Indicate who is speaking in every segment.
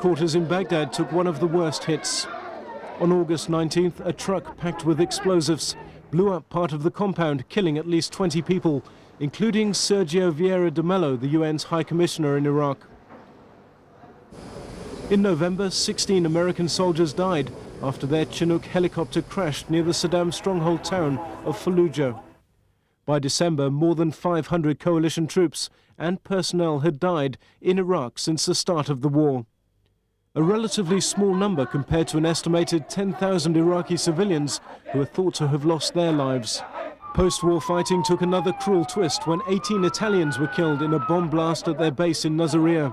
Speaker 1: headquarters in Baghdad took one of the worst hits. On August 19th, a truck packed with explosives blew up part of the compound, killing at least 20 people, including Sergio Vieira de Mello, the UN's High Commissioner in Iraq. In November, 16 American soldiers died after their Chinook helicopter crashed near the Saddam stronghold town of Fallujah. By December, more than 500 coalition troops and personnel had died in Iraq since the start of the war. A relatively small number compared to an estimated 10,000 Iraqi civilians who are thought to have lost their lives. Post-war fighting took another cruel twist when 18 Italians were killed in a bomb blast at their base in Nasiriyah.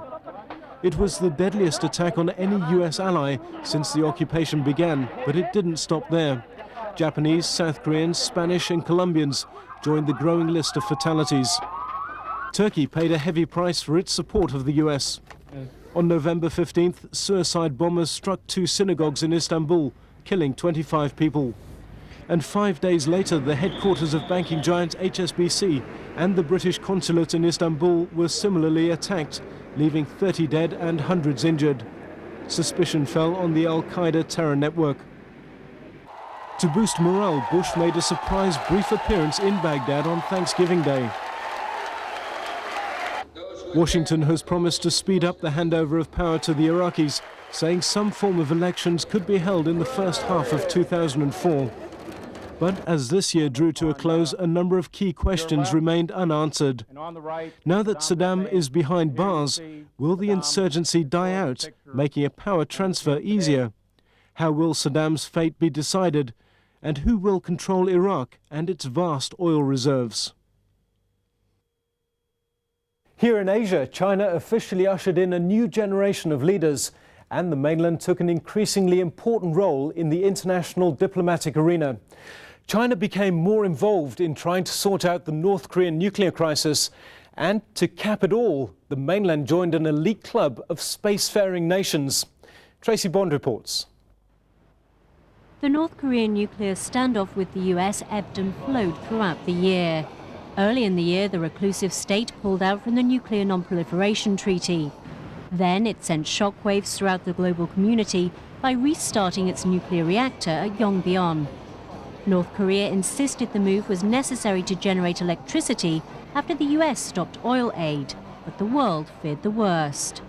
Speaker 1: It was the deadliest attack on any US ally since the occupation began, but it didn't stop there. Japanese, South Koreans, Spanish and Colombians joined the growing list of fatalities. Turkey paid a heavy price for its support of the US. On November 15th, suicide bombers struck 2 synagogues in Istanbul, killing 25 people. And 5 days later, the headquarters of banking giant HSBC and the British consulate in Istanbul were similarly attacked, leaving 30 dead and hundreds injured. Suspicion fell on the Al-Qaeda terror network. To boost morale, Bush made a surprise brief appearance in Baghdad on Thanksgiving Day. Washington has promised to speed up the handover of power to the Iraqis, saying some form of elections could be held in the first half of 2004. But as this year drew to a close, a number of key questions remained unanswered. Now that Saddam is behind bars, will the insurgency die out, making a power transfer easier? How will Saddam's fate be decided? And who will control Iraq and its vast oil reserves? Here in Asia, China officially ushered in a new generation of leaders, and the mainland took an increasingly important role in the international diplomatic arena. China became more involved in trying to sort out the North Korean nuclear crisis, and to cap it all, the mainland joined an elite club of spacefaring nations. Tracy Bond reports.
Speaker 2: The North Korean nuclear standoff with the US ebbed and flowed throughout the year. Early in the year, the reclusive state pulled out from the Nuclear Non-Proliferation Treaty. Then it sent shockwaves throughout the global community by restarting its nuclear reactor at Yongbyon. North Korea insisted the move was necessary to generate electricity after the US stopped oil aid, but the world feared the worst.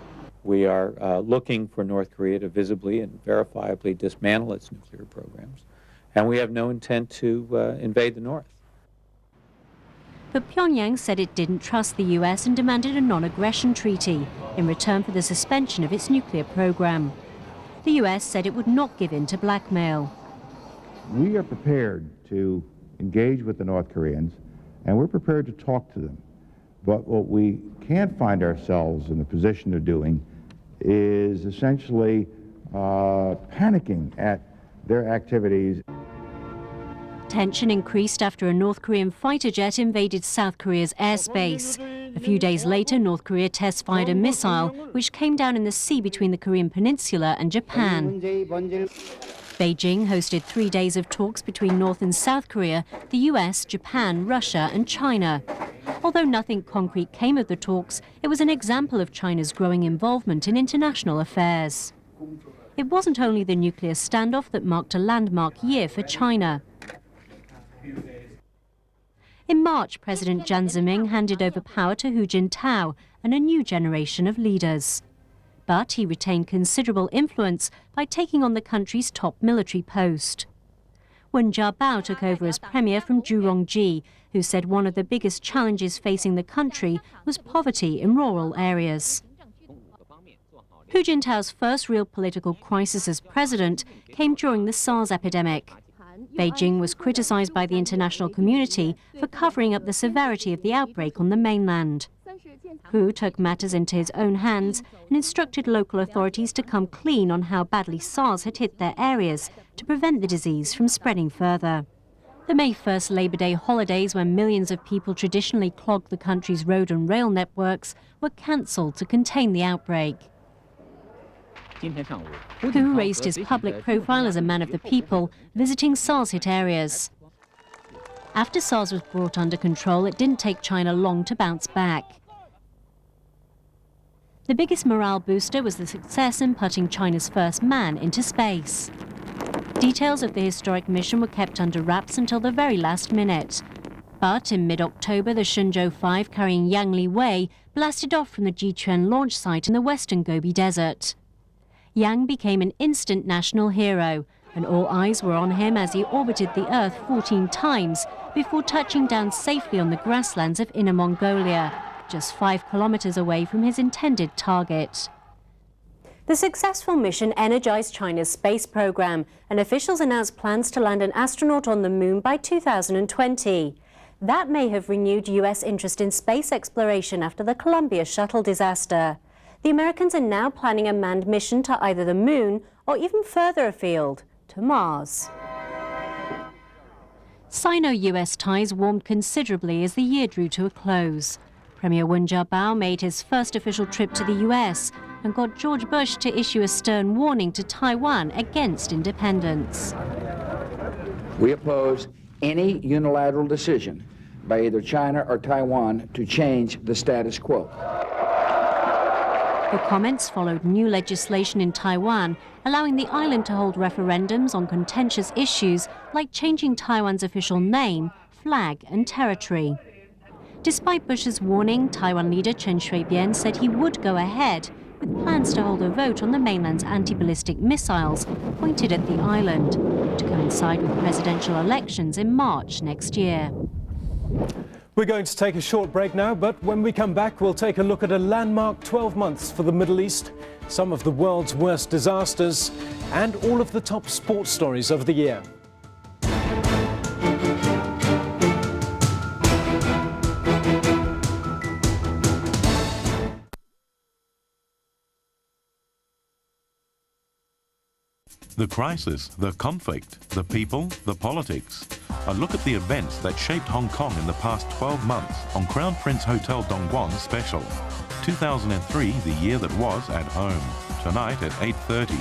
Speaker 3: We are looking for North Korea to visibly and verifiably dismantle its nuclear programs, and we have no intent to invade the North.
Speaker 2: But Pyongyang said it didn't trust the US and demanded a non-aggression treaty in return for the suspension of its nuclear program. The US said it would not give in to blackmail.
Speaker 4: We are prepared to engage with the North Koreans, and we're prepared to talk to them. But what we can't find ourselves in the position of doing is essentially panicking at their activities.
Speaker 2: Tension increased after a North Korean fighter jet invaded South Korea's airspace. A few days later, North Korea test-fired a missile which came down in the sea between the Korean peninsula and Japan. Beijing hosted 3 days of talks between North and South Korea, the US, Japan, Russia and China. Although nothing concrete came of the talks, it was an example of China's growing involvement in international affairs. It wasn't only the nuclear standoff that marked a landmark year for China. In March, President Jiang Zemin handed over power to Hu Jintao and a new generation of leaders. But he retained considerable influence by taking on the country's top military post. Wen Jiabao took over as premier from Zhu Rongji, who said one of the biggest challenges facing the country was poverty in rural areas. Hu Jintao's first real political crisis as president came during the SARS epidemic. Beijing was criticized by the international community for covering up the severity of the outbreak on the mainland. Hu took matters into his own hands and instructed local authorities to come clean on how badly SARS had hit their areas to prevent the disease from spreading further. The May 1st Labor Day holidays, when millions of people traditionally clogged the country's road and rail networks, were cancelled to contain the outbreak. Hu raised his public profile as a man of the people, visiting SARS-hit areas. After SARS was brought under control, it didn't take China long to bounce back. The biggest morale booster was the success in putting China's first man into space. Details of the historic mission were kept under wraps until the very last minute. But in mid-October, the Shenzhou 5 carrying Yang Liwei blasted off from the Jiquan launch site in the western Gobi Desert. Yang became an instant national hero, and all eyes were on him as he orbited the Earth 14 times before touching down safely on the grasslands of Inner Mongolia, just 5 kilometers away from his intended target. The successful mission energized China's space program, and officials announced plans to land an astronaut on the moon by 2020. That may have renewed US interest in space exploration after the Columbia shuttle disaster. The Americans are now planning a manned mission to either the moon or even further afield, to Mars. Sino-US ties warmed considerably as the year drew to a close. Premier Wen Jiabao made his first official trip to the US and got George Bush to issue a stern warning to Taiwan against independence.
Speaker 5: We oppose any unilateral decision by either China or Taiwan to change the status quo.
Speaker 2: The comments followed new legislation in Taiwan, allowing the island to hold referendums on contentious issues like changing Taiwan's official name, flag and territory. Despite Bush's warning, Taiwan leader Chen Shui-bian said he would go ahead, with plans to hold a vote on the mainland's anti-ballistic missiles pointed at the island, to coincide with presidential elections in March next year.
Speaker 1: We're going to take a short break now, but when we come back, we'll take a look at a landmark 12 months for the Middle East, some of the world's worst disasters, and all of the top sports stories of the year.
Speaker 6: The crisis, the conflict, the people, the politics. A look at the events that shaped Hong Kong in the past 12 months on Crown Prince Hotel Dongguan Special. 2003, the year that was at home. Tonight at 8:30.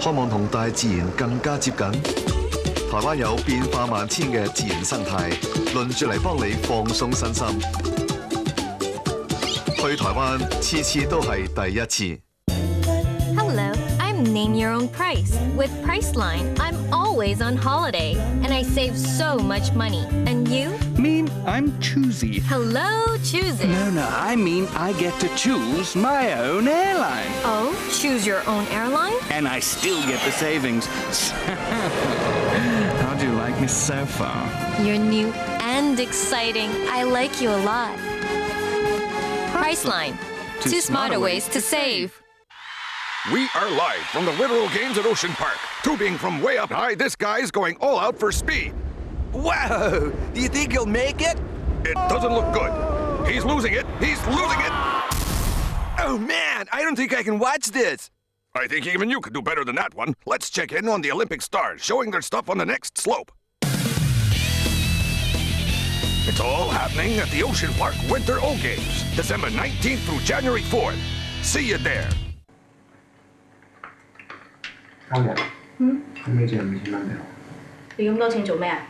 Speaker 7: 渴望同大自然更加接近。台灣有變化萬千嘅自然生態，輪住嚟幫你放鬆身心。去台灣次次都係第一次。
Speaker 8: Hello, I'm Name Your Own Price. With Priceline, I'm always on holiday, and I save so much money. And you?
Speaker 9: Me, I'm choosy.
Speaker 8: Hello, choosy.
Speaker 9: No, I mean I get to choose my own airline.
Speaker 8: Oh, choose your own airline?
Speaker 9: And I still get the savings. How do you like me so far?
Speaker 8: You're new and exciting. I like you a lot. Priceline. Two smarter ways to save.
Speaker 10: We are live from the literal games at Ocean Park. Tubing from way up high, this guy's going all out for speed.
Speaker 11: Whoa! Do you think he'll make it?
Speaker 10: It doesn't look good. He's losing it. He's losing it.
Speaker 11: Oh, man, I don't think I can watch this.
Speaker 10: I think even you could do better than that one. Let's check in on the Olympic stars, showing their stuff on the next slope. It's all happening at the Ocean Park Winter O Games, December 19th through January 4th. See you there.
Speaker 12: 今日可唔可以借5000蚊俾我？
Speaker 13: 你咁多錢做咩啊？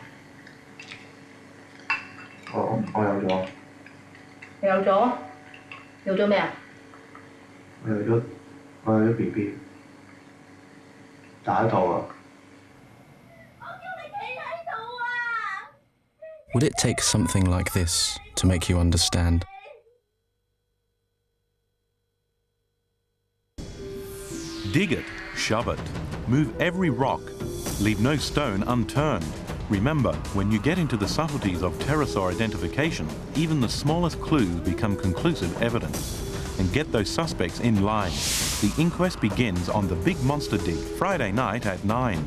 Speaker 12: 我有咗。
Speaker 13: 你有咗？有咗咩啊？
Speaker 12: 我有咗 BB， 打一套啊！
Speaker 14: Would it take something like this to make you understand?
Speaker 6: Dig it, shove it, move every rock, leave no stone unturned. Remember, when you get into the subtleties of pterosaur identification, even the smallest clues become conclusive evidence. And get those suspects in line. The inquest begins on the Big Monster Dig, Friday night at 9.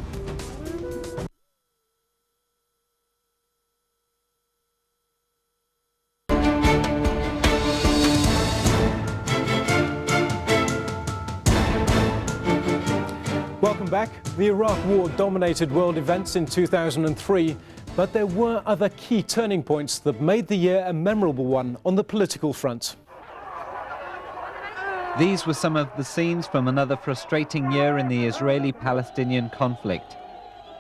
Speaker 1: Welcome back. The Iraq War dominated world events in 2003, but there were other key turning points that made the year a memorable one on the political front.
Speaker 15: These were some of the scenes from another frustrating year in the Israeli-Palestinian conflict.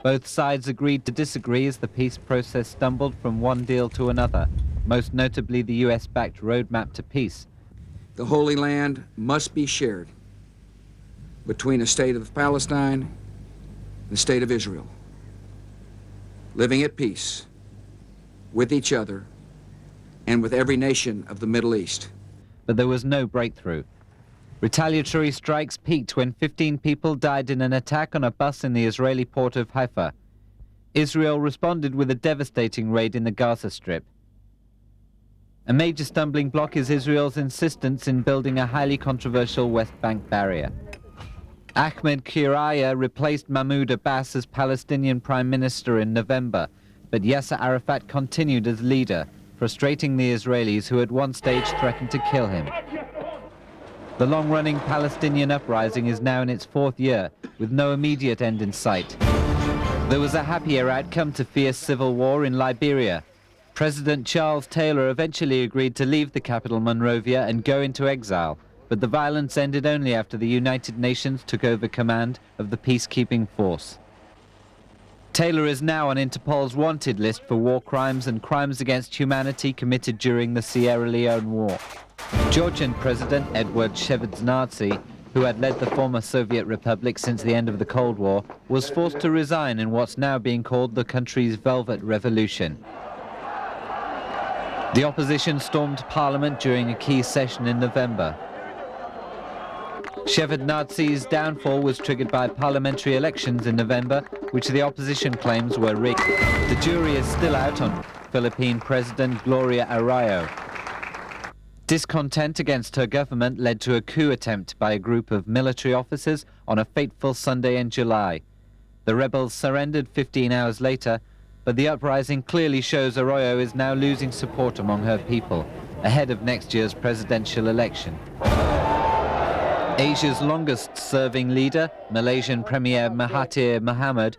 Speaker 15: Both sides agreed to disagree as the peace process stumbled from one deal to another, most notably the US-backed roadmap to peace.
Speaker 5: The Holy Land must be shared between a state of Palestine and the state of Israel, living at peace with each other and with every nation of the Middle East.
Speaker 15: But there was no breakthrough. Retaliatory strikes peaked when 15 people died in an attack on a bus in the Israeli port of Haifa. Israel responded with a devastating raid in the Gaza Strip. A major stumbling block is Israel's insistence in building a highly controversial West Bank barrier. Ahmed Kiraya replaced Mahmoud Abbas as Palestinian Prime Minister in November, but Yasser Arafat continued as leader, frustrating the Israelis who at one stage threatened to kill him. The long-running Palestinian uprising is now in its fourth year, with no immediate end in sight. There was a happier outcome to fierce civil war in Liberia. President Charles Taylor eventually agreed to leave the capital Monrovia and go into exile, but the violence ended only after the United Nations took over command of the peacekeeping force. Taylor is now on Interpol's wanted list for war crimes and crimes against humanity committed during the Sierra Leone War. Georgian President Edward Shevardnadze, who had led the former Soviet republic since the end of the Cold War, was forced to resign in what's now being called the country's Velvet Revolution. The opposition stormed parliament during a key session in November. Shevardnadze's downfall was triggered by parliamentary elections in November, which the opposition claims were rigged. The jury is still out on Philippine President Gloria Arroyo. Discontent against her government led to a coup attempt by a group of military officers on a fateful Sunday in July. The rebels surrendered 15 hours later, but the uprising clearly shows Arroyo is now losing support among her people, ahead of next year's presidential election. Asia's longest-serving leader, Malaysian Premier Mahathir Mohamad,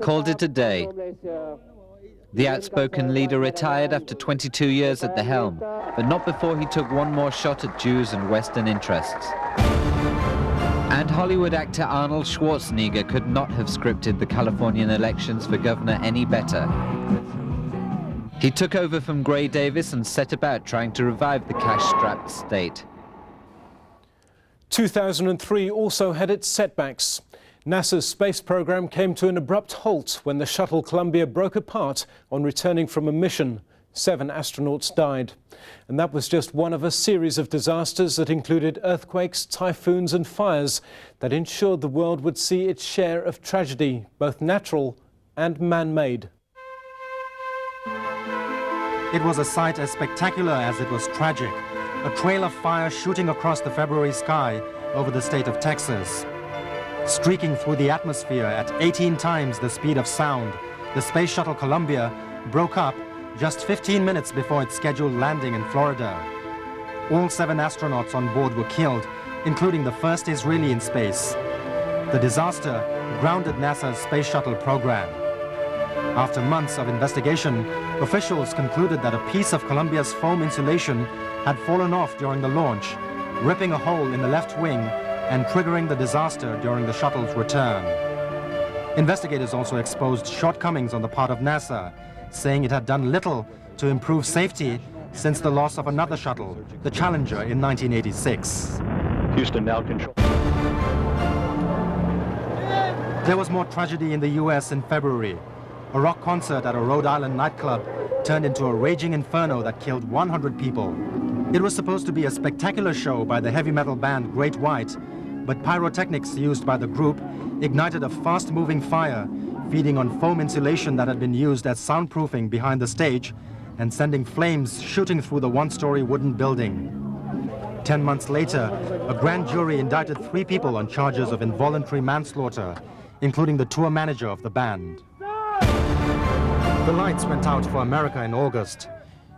Speaker 15: called it a day. The outspoken leader retired after 22 years at the helm, but not before he took one more shot at Jews and Western interests. And Hollywood actor Arnold Schwarzenegger could not have scripted the Californian elections for governor any better. He took over from Gray Davis and set about trying to revive the cash-strapped state.
Speaker 1: 2003 also had its setbacks. NASA's space program came to an abrupt halt when the shuttle Columbia broke apart on returning from a mission. 7 astronauts died. And that was just one of a series of disasters that included earthquakes, typhoons and fires that ensured the world would see its share of tragedy, both natural and man-made.
Speaker 16: It was a sight as spectacular as it was tragic. A trail of fire shooting across the February sky over the state of Texas. Streaking through the atmosphere at 18 times the speed of sound, the space shuttle Columbia broke up just 15 minutes before its scheduled landing in Florida. All 7 astronauts on board were killed, including the first Israeli in space. The disaster grounded NASA's space shuttle program. After months of investigation, officials concluded that a piece of Columbia's foam insulation had fallen off during the launch, ripping a hole in the left wing and triggering the disaster during the shuttle's return. Investigators also exposed shortcomings on the part of NASA, saying it had done little to improve safety since the loss of another shuttle, the Challenger, in 1986.
Speaker 17: Houston now control.
Speaker 16: There was more tragedy in the US in February. A rock concert at a Rhode Island nightclub turned into a raging inferno that killed 100 people. It was supposed to be a spectacular show by the heavy metal band Great White, but pyrotechnics used by the group ignited a fast-moving fire, feeding on foam insulation that had been used as soundproofing behind the stage and sending flames shooting through the one-story wooden building. 10 months later, a grand jury indicted 3 people on charges of involuntary manslaughter, including the tour manager of the band. The lights went out for America in August.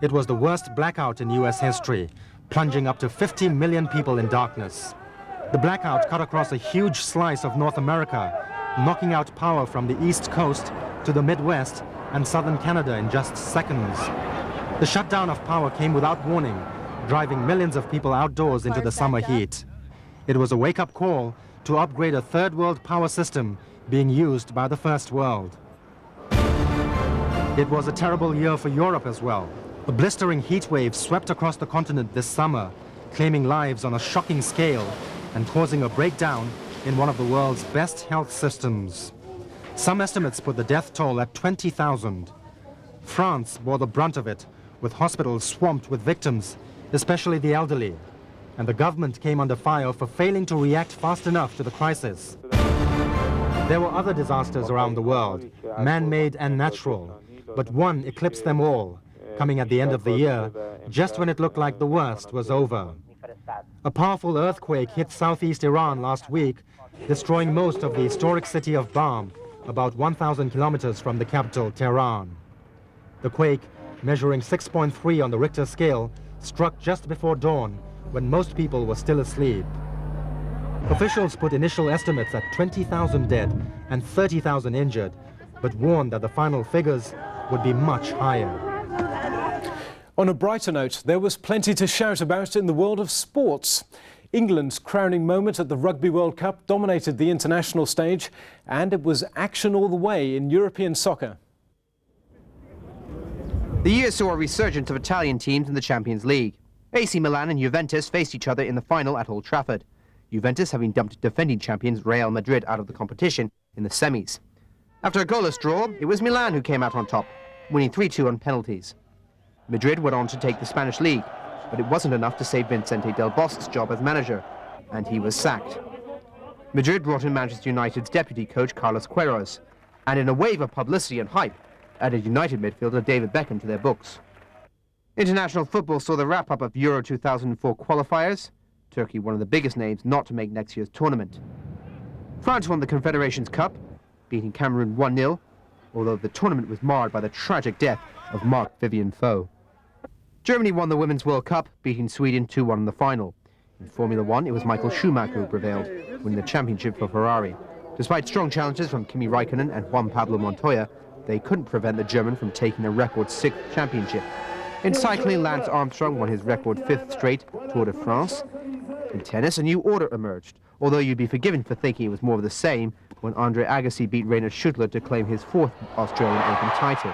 Speaker 16: It was the worst blackout in US history, plunging up to 50 million people in darkness. The blackout cut across a huge slice of North America, knocking out power from the East Coast to the Midwest and southern Canada in just seconds. The shutdown of power came without warning, driving millions of people outdoors into the summer heat. It was a wake-up call to upgrade a third world power system being used by the first world. It was a terrible year for Europe as well. A blistering heat wave swept across the continent this summer, claiming lives on a shocking scale and causing a breakdown in one of the world's best health systems. Some estimates put the death toll at 20,000. France bore the brunt of it, with hospitals swamped with victims, especially the elderly. And the government came under fire for failing to react fast enough to the crisis. There were other disasters around the world, man-made and natural, but one eclipsed them all, coming at the end of the year, just when it looked like the worst was over. A powerful earthquake hit southeast Iran last week, destroying most of the historic city of Bam, about 1,000 kilometers from the capital, Tehran. The quake, measuring 6.3 on the Richter scale, struck just before dawn, when most people were still asleep. Officials put initial estimates at 20,000 dead and 30,000 injured, but warned that the final figures would be much higher.
Speaker 1: On a brighter note, there was plenty to shout about in the world of sports. England's crowning moment at the Rugby World Cup dominated the international stage, and it was action all the way in European soccer.
Speaker 17: The year saw a resurgence of Italian teams in the Champions League. AC Milan and Juventus faced each other in the final at Old Trafford, Juventus having dumped defending champions Real Madrid out of the competition in the semis. After a goalless draw, it was Milan who came out on top, winning 3-2 on penalties. Madrid went on to take the Spanish league, but it wasn't enough to save Vicente Del Bosque's job as manager, and he was sacked. Madrid brought in Manchester United's deputy coach Carlos Queiroz, and in a wave of publicity and hype, added United midfielder David Beckham to their books. International football saw the wrap-up of Euro 2004 qualifiers, Turkey one of the biggest names not to make next year's tournament. France won the Confederations Cup, beating Cameroon 1-0, although the tournament was marred by the tragic death of Marc-Vivien Foe. Germany won the Women's World Cup, beating Sweden 2-1 in the final. In Formula One, it was Michael Schumacher who prevailed, winning the championship for Ferrari. Despite strong challenges from Kimi Raikkonen and Juan Pablo Montoya, they couldn't prevent the German from taking a record 6th championship. In cycling, Lance Armstrong won his record 5th straight Tour de France. In tennis, a new order emerged, although you'd be forgiven for thinking it was more of the same when Andre Agassi beat Rainer Schüttler to claim his 4th Australian Open title.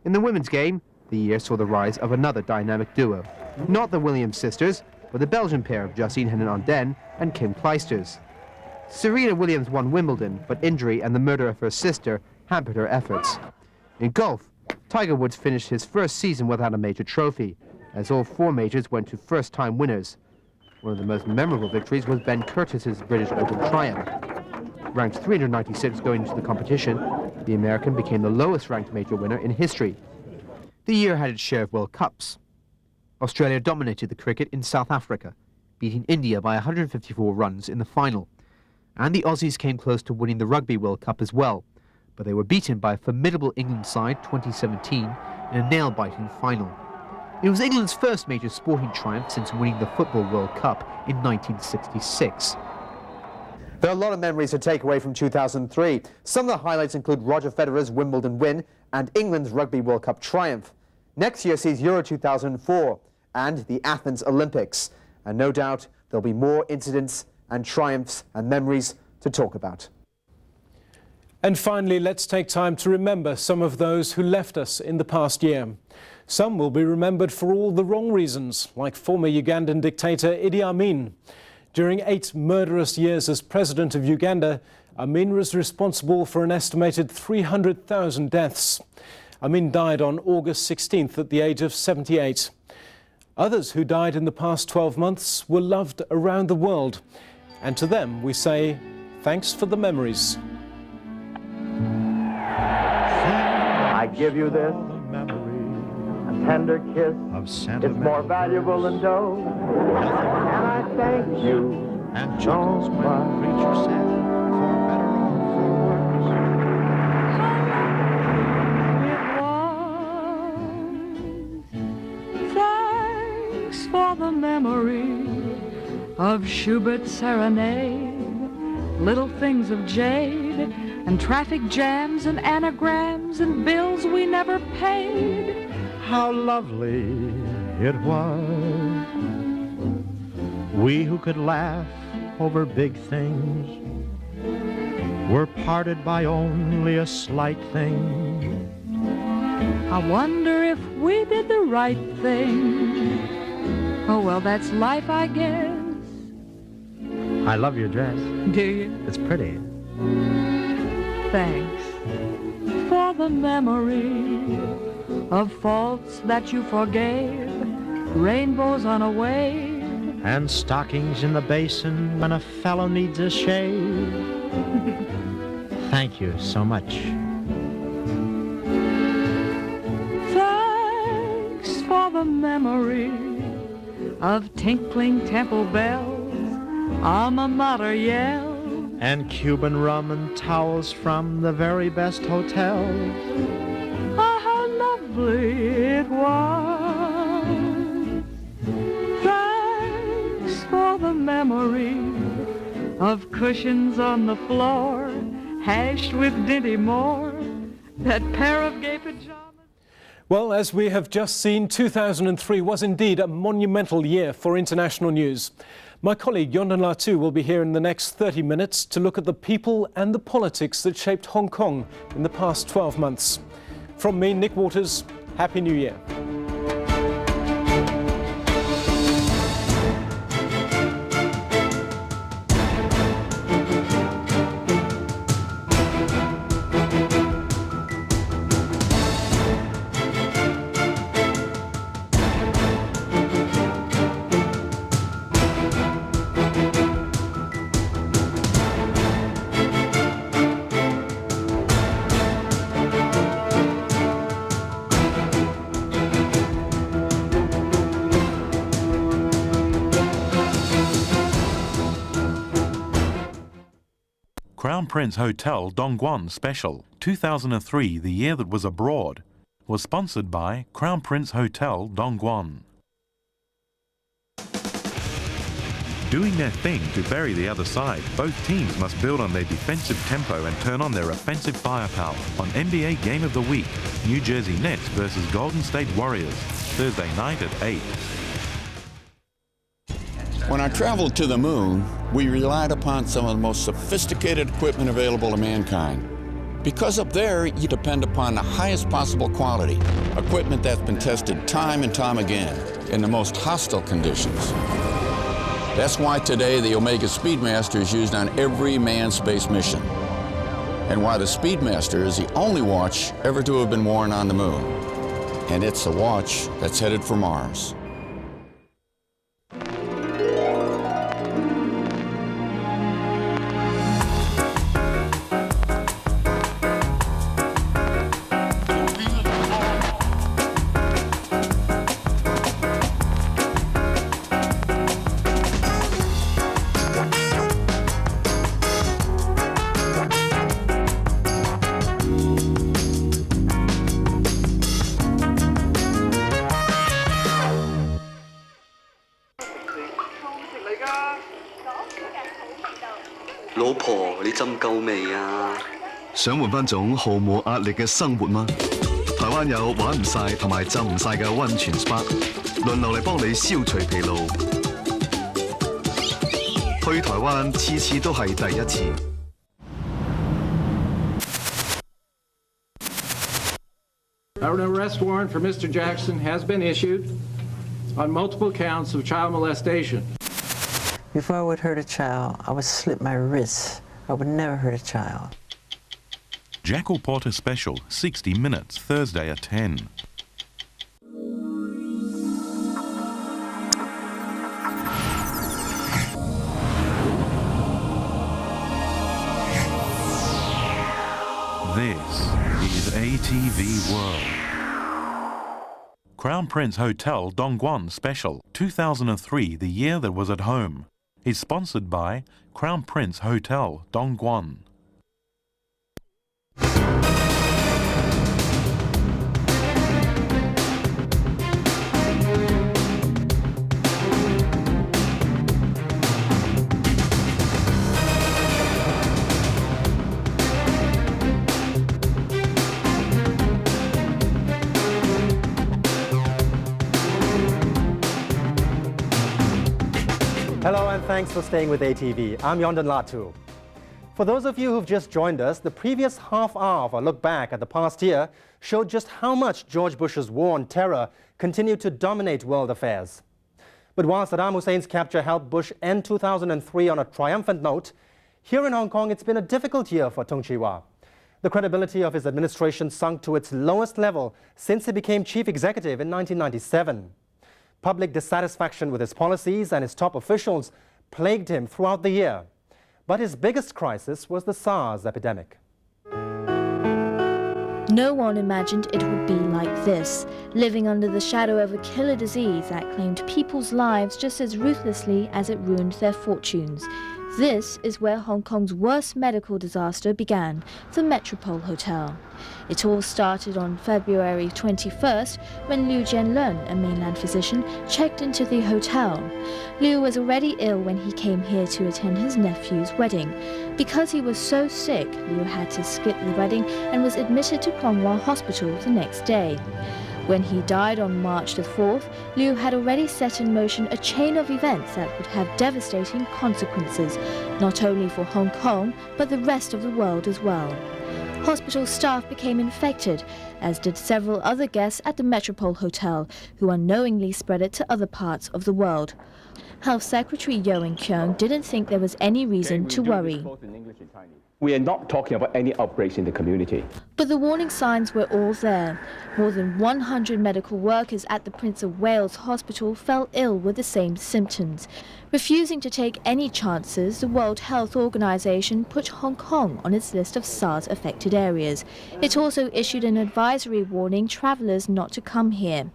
Speaker 17: In the women's game, the year saw the rise of another dynamic duo. Not the Williams sisters, but the Belgian pair of Jacine Henin-Anden and Kim Clijsters. Serena Williams won Wimbledon, but injury and the murder of her sister hampered her efforts. In golf, Tiger Woods finished his first season without a major trophy, as all 4 majors went to first-time winners. One of the most memorable victories was Ben Curtis's British Open triumph. Ranked 396 going into the competition, the American became the lowest-ranked major winner in history. The year had its share of World Cups. Australia dominated the cricket in South Africa, beating India by 154 runs in the final. And the Aussies came close to winning the Rugby World Cup as well, but they were beaten by a formidable England side 2017 in a nail-biting final. It was England's first major sporting triumph since winning the Football World Cup in 1966. There are a lot of memories to take away from 2003. Some of the highlights include Roger Federer's Wimbledon win and England's Rugby World Cup triumph. Next year sees Euro 2004 and the Athens Olympics. And no doubt there'll be more incidents and triumphs and memories to talk about.
Speaker 1: And finally, let's take time to remember some of those who left us in the past year. Some will be remembered for all the wrong reasons, like former Ugandan dictator Idi Amin. During 8 murderous years as president of Uganda, Amin was responsible for an estimated 300,000 deaths. Amin died on August 16th at the age of 78. Others who died in the past 12 months were loved around the world. And to them we say, thanks for the memories.
Speaker 18: I give you this, a tender kiss, it's more valuable than dough, and I thank you and so much. Preacher said, for better or
Speaker 19: for worse. Thanks for the memory of Schubert's serenade, little things of jade and traffic jams and anagrams and bills we never paid.
Speaker 20: How lovely it was. We who could laugh over big things were parted by only a slight thing.
Speaker 19: I wonder if we did the right thing. Oh, well, that's life, I guess.
Speaker 20: I love your dress.
Speaker 19: Do you?
Speaker 20: It's pretty.
Speaker 19: Thanks for the memory of faults that you forgave, rainbows on a wave,
Speaker 20: and stockings in the basin when a fellow needs a shave. Thank you so much.
Speaker 19: Thanks for the memory of tinkling temple bells, alma mater yell,
Speaker 20: and Cuban rum and towels from the very best hotels.
Speaker 19: Oh, how lovely it was. Thanks for the memory of cushions on the floor, hashed with Dinty Moore, that pair of gay pajamas.
Speaker 1: Well, as we have just seen, 2003 was indeed a monumental year for international news. My colleague Yondan Latu will be here in the next 30 minutes to look at the people and the politics that shaped Hong Kong in the past 12 months. From me, Nick Waters, Happy New Year.
Speaker 6: Crown Prince Hotel Dongguan Special 2003, the year that was abroad, was sponsored by Crown Prince Hotel Dongguan. Doing their thing to bury the other side, both teams must build on their defensive tempo and turn on their offensive firepower. On NBA Game of the Week, New Jersey Nets versus Golden State Warriors, Thursday night at 8.
Speaker 21: When I traveled to the moon, we relied upon some of the most sophisticated equipment available to mankind. Because up there, you depend upon the highest possible quality, equipment that's been tested time and time again in the most hostile conditions. That's why today the Omega Speedmaster is used on every manned space mission, and why the Speedmaster is the only watch ever to have been worn on the moon. And it's the watch that's headed for Mars.
Speaker 22: 老婆，你浸夠未啊？
Speaker 7: 想換返種毫無壓力嘅生活嗎？台灣有玩唔晒同埋浸唔晒嘅溫泉 SPA， 輪流嚟幫你消除疲勞。去台灣次次都係第一次。
Speaker 23: An arrest warrant for Mr. Jackson has been issued on multiple counts of child molestation.
Speaker 24: Before I would hurt a child, I would slit my wrists. I would never hurt a child.
Speaker 6: Jackal Potter Special, 60 Minutes, Thursday at 10. This is ATV World. Crown Prince Hotel Dongguan Special 2003, the year that was at home, is sponsored by Crown Prince Hotel Dongguan.
Speaker 16: Hello and thanks for staying with ATV. I'm Yondan Latu. For those of you who've just joined us, the previous half hour of a look back at the past year showed just how much George Bush's war on terror continued to dominate world affairs. But while Saddam Hussein's capture helped Bush end 2003 on a triumphant note, here in Hong Kong it's been a difficult year for Tung Chee-hwa. The credibility of his administration sunk to its lowest level since he became chief executive in 1997. Public dissatisfaction with his policies and his top officials plagued him throughout the year. But his biggest crisis was the SARS epidemic.
Speaker 2: No one imagined it would be like this, living under the shadow of a killer disease that claimed people's lives just as ruthlessly as it ruined their fortunes. This is where Hong Kong's worst medical disaster began, the Metropole Hotel. It all started on February 21st when Liu Jianlun, a mainland physician, checked into the hotel. Liu was already ill when he came here to attend his nephew's wedding. Because he was so sick, Liu had to skip the wedding and was admitted to Kwong Hospital the next day. When he died on March the 4th, Liu had already set in motion a chain of events that would have devastating consequences, not only for Hong Kong, but the rest of the world as well. Hospital staff became infected, as did several other guests at the Metropole Hotel, who unknowingly spread it to other parts of the world. Health Secretary Yeo Kyung didn't think there was any reason to worry.
Speaker 3: We are not talking about any outbreaks in the community.
Speaker 2: But the warning signs were all there. More than 100 medical workers at the Prince of Wales Hospital fell ill with the same symptoms. Refusing to take any chances, the World Health Organization put Hong Kong on its list of SARS-affected areas. It also issued an advisory warning travelers not to come here.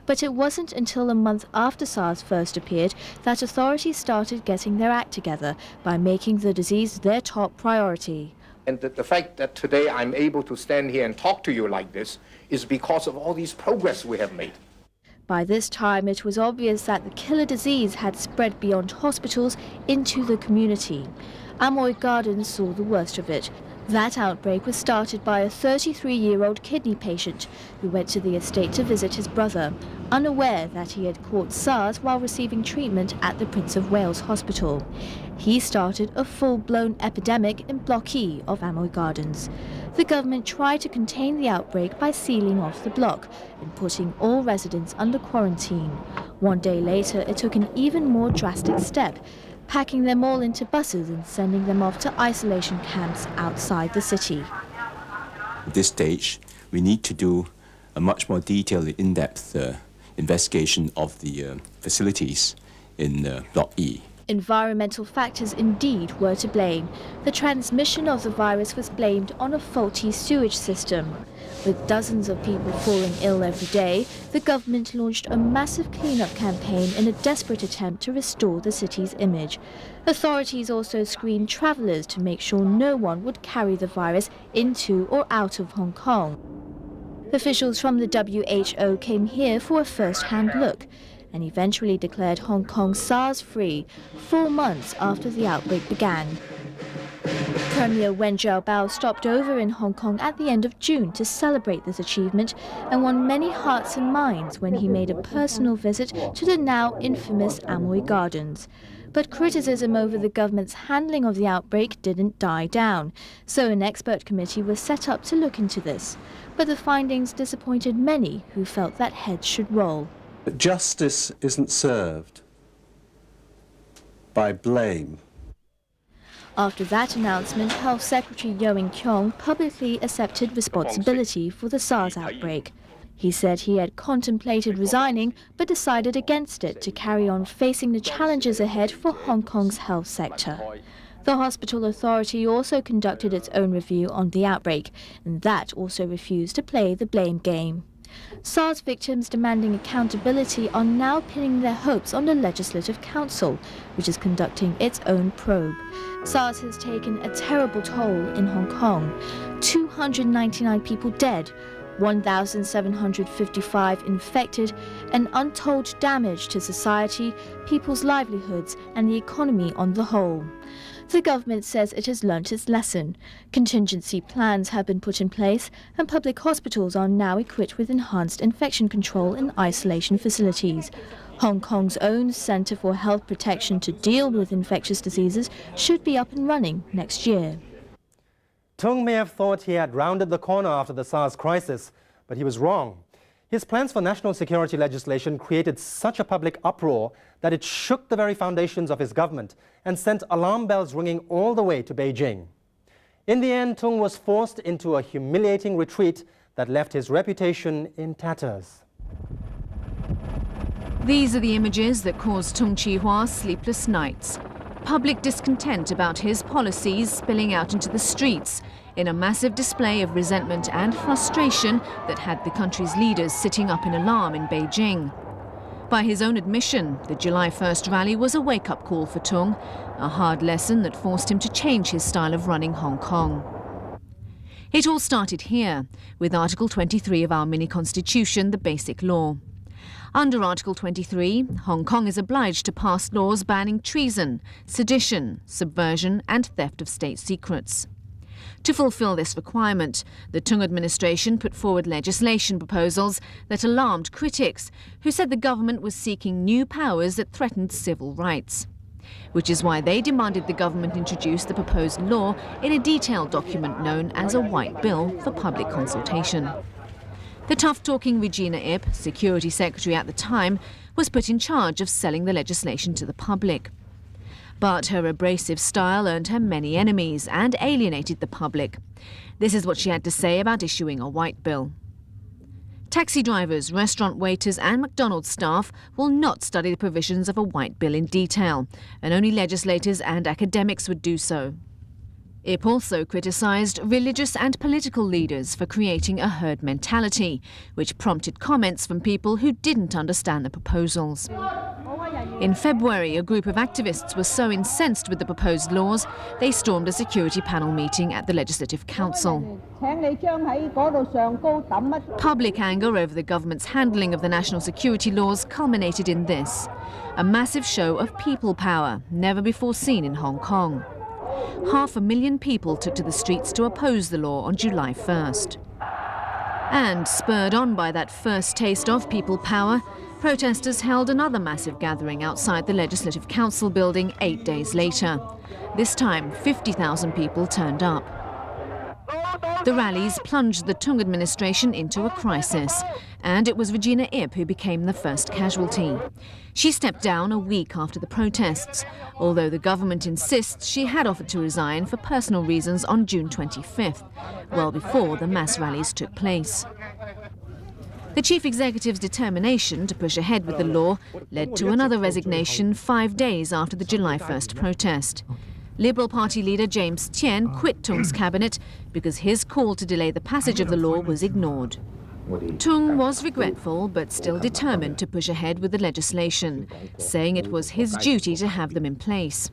Speaker 2: But it wasn't until a month after SARS first appeared that authorities started getting their act together by making the disease their top priority.
Speaker 4: And the fact that today I'm able to stand here and talk to you like this is because of all these progress we have made.
Speaker 2: By this time, it was obvious that the killer disease had spread beyond hospitals into the community. Amoy Gardens saw the worst of it. That outbreak was started by a 33-year-old kidney patient who went to the estate to visit his brother, unaware that he had caught SARS while receiving treatment at the Prince of Wales Hospital. He started a full-blown epidemic in Block E of Amoy Gardens. The government tried to contain the outbreak by sealing off the block and putting all residents under quarantine. One day later, it took an even more drastic step, packing them all into buses and sending them off to isolation camps outside the city.
Speaker 9: At this stage, we need to do a much more detailed, in-depth investigation of the facilities in Block E.
Speaker 2: Environmental factors indeed were to blame. The transmission of the virus was blamed on a faulty sewage system. With dozens of people falling ill every day, the government launched a massive cleanup campaign in a desperate attempt to restore the city's image. Authorities also screened travelers to make sure no one would carry the virus into or out of Hong Kong. Officials from the WHO came here for a first-hand look and eventually declared Hong Kong SARS-free 4 months after the outbreak began. Premier Wen Jiabao stopped over in Hong Kong at the end of June to celebrate this achievement and won many hearts and minds when he made a personal visit to the now infamous Amoy Gardens. But criticism over the government's handling of the outbreak didn't die down, so an expert committee was set up to look into this. But the findings disappointed many who felt that heads should roll.
Speaker 25: But justice isn't served by blame.
Speaker 2: After that announcement, Health Secretary Yeo Kyung publicly accepted responsibility for the SARS outbreak. He said he had contemplated resigning, but decided against it to carry on facing the challenges ahead for Hong Kong's health sector. The hospital authority also conducted its own review on the outbreak, and that also refused to play the blame game. SARS victims demanding accountability are now pinning their hopes on the Legislative Council, which is conducting its own probe. SARS has taken a terrible toll in Hong Kong. 299 people dead, 1,755 infected, and untold damage to society, people's livelihoods, and the economy on the whole. The government says it has learnt its lesson. Contingency plans have been put in place, and public hospitals are now equipped with enhanced infection control and isolation facilities. Hong Kong's own Centre for Health Protection to deal with infectious diseases should be up and running next year.
Speaker 16: Tung may have thought he had rounded the corner after the SARS crisis, but he was wrong. His plans for national security legislation created such a public uproar that it shook the very foundations of his government and sent alarm bells ringing all the way to Beijing. In the end, Tung was forced into a humiliating retreat that left his reputation in tatters.
Speaker 8: These are the images that caused Tung Chee-hwa sleepless nights. Public discontent about his policies spilling out into the streets in a massive display of resentment and frustration that had the country's leaders sitting up in alarm in Beijing. By his own admission, the July 1st rally was a wake-up call for Tung, a hard lesson that forced him to change his style of running Hong Kong. It all started here, with Article 23 of our mini-constitution, the Basic Law. Under Article 23, Hong Kong is obliged to pass laws banning treason, sedition, subversion and theft of state secrets. To fulfill this requirement, the Tung administration put forward legislation proposals that alarmed critics, who said the government was seeking new powers that threatened civil rights. Which is why they demanded the government introduce the proposed law in a detailed document known as a White Bill for public consultation. The tough-talking Regina Ip, Security Secretary at the time, was put in charge of selling the legislation to the public. But her abrasive style earned her many enemies and alienated the public. This is what she had to say about issuing a White Bill. Taxi drivers, restaurant waiters and McDonald's staff will not study the provisions of a White Bill in detail, and only legislators and academics would do so. Ip also criticised religious and political leaders for creating a herd mentality, which prompted comments from people who didn't understand the proposals. In February, a group of activists were so incensed with the proposed laws, they stormed a security panel meeting at the Legislative Council. Public anger over the government's handling of the national security laws culminated in this: a massive show of people power, never before seen in Hong Kong. 500,000 people took to the streets to oppose the law on July 1st. And spurred on by that first taste of people power, protesters held another massive gathering outside the Legislative Council building 8 days later. This time, 50,000 people turned up. The rallies plunged the Tung administration into a crisis, and it was Regina Ip who became the first casualty. She stepped down a week after the protests, although the government insists she had offered to resign for personal reasons on June 25th, well before the mass rallies took place. The chief executive's determination to push ahead with the law led to another resignation 5 days after the July 1st protest. Liberal Party leader James Tien quit Tung's cabinet because his call to delay the passage of the law was ignored. Tung was regretful but still determined to push ahead with the legislation, saying it was his duty to have them in place.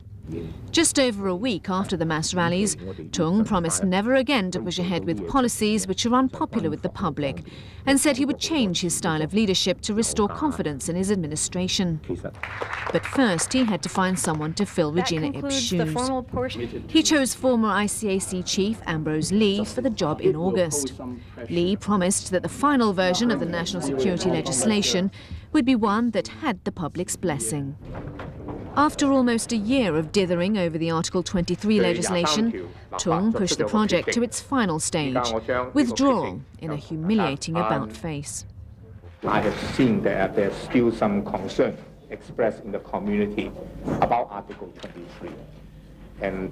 Speaker 8: Just over a week after the mass rallies, Tung promised never again to push ahead with policies which are unpopular with the public, and said he would change his style of leadership to restore confidence in his administration. But first, he had to find someone to fill Regina Ip's shoes. He chose former ICAC chief Ambrose Lee for the job in August. Lee promised that the final version of the national security legislation would be one that had the public's blessing. After almost a year of dithering over the Article 23 legislation, Tung pushed the project to its final stage, withdrawal in a humiliating about-face.
Speaker 4: I have seen that there's still some concern expressed in the community about Article 23. And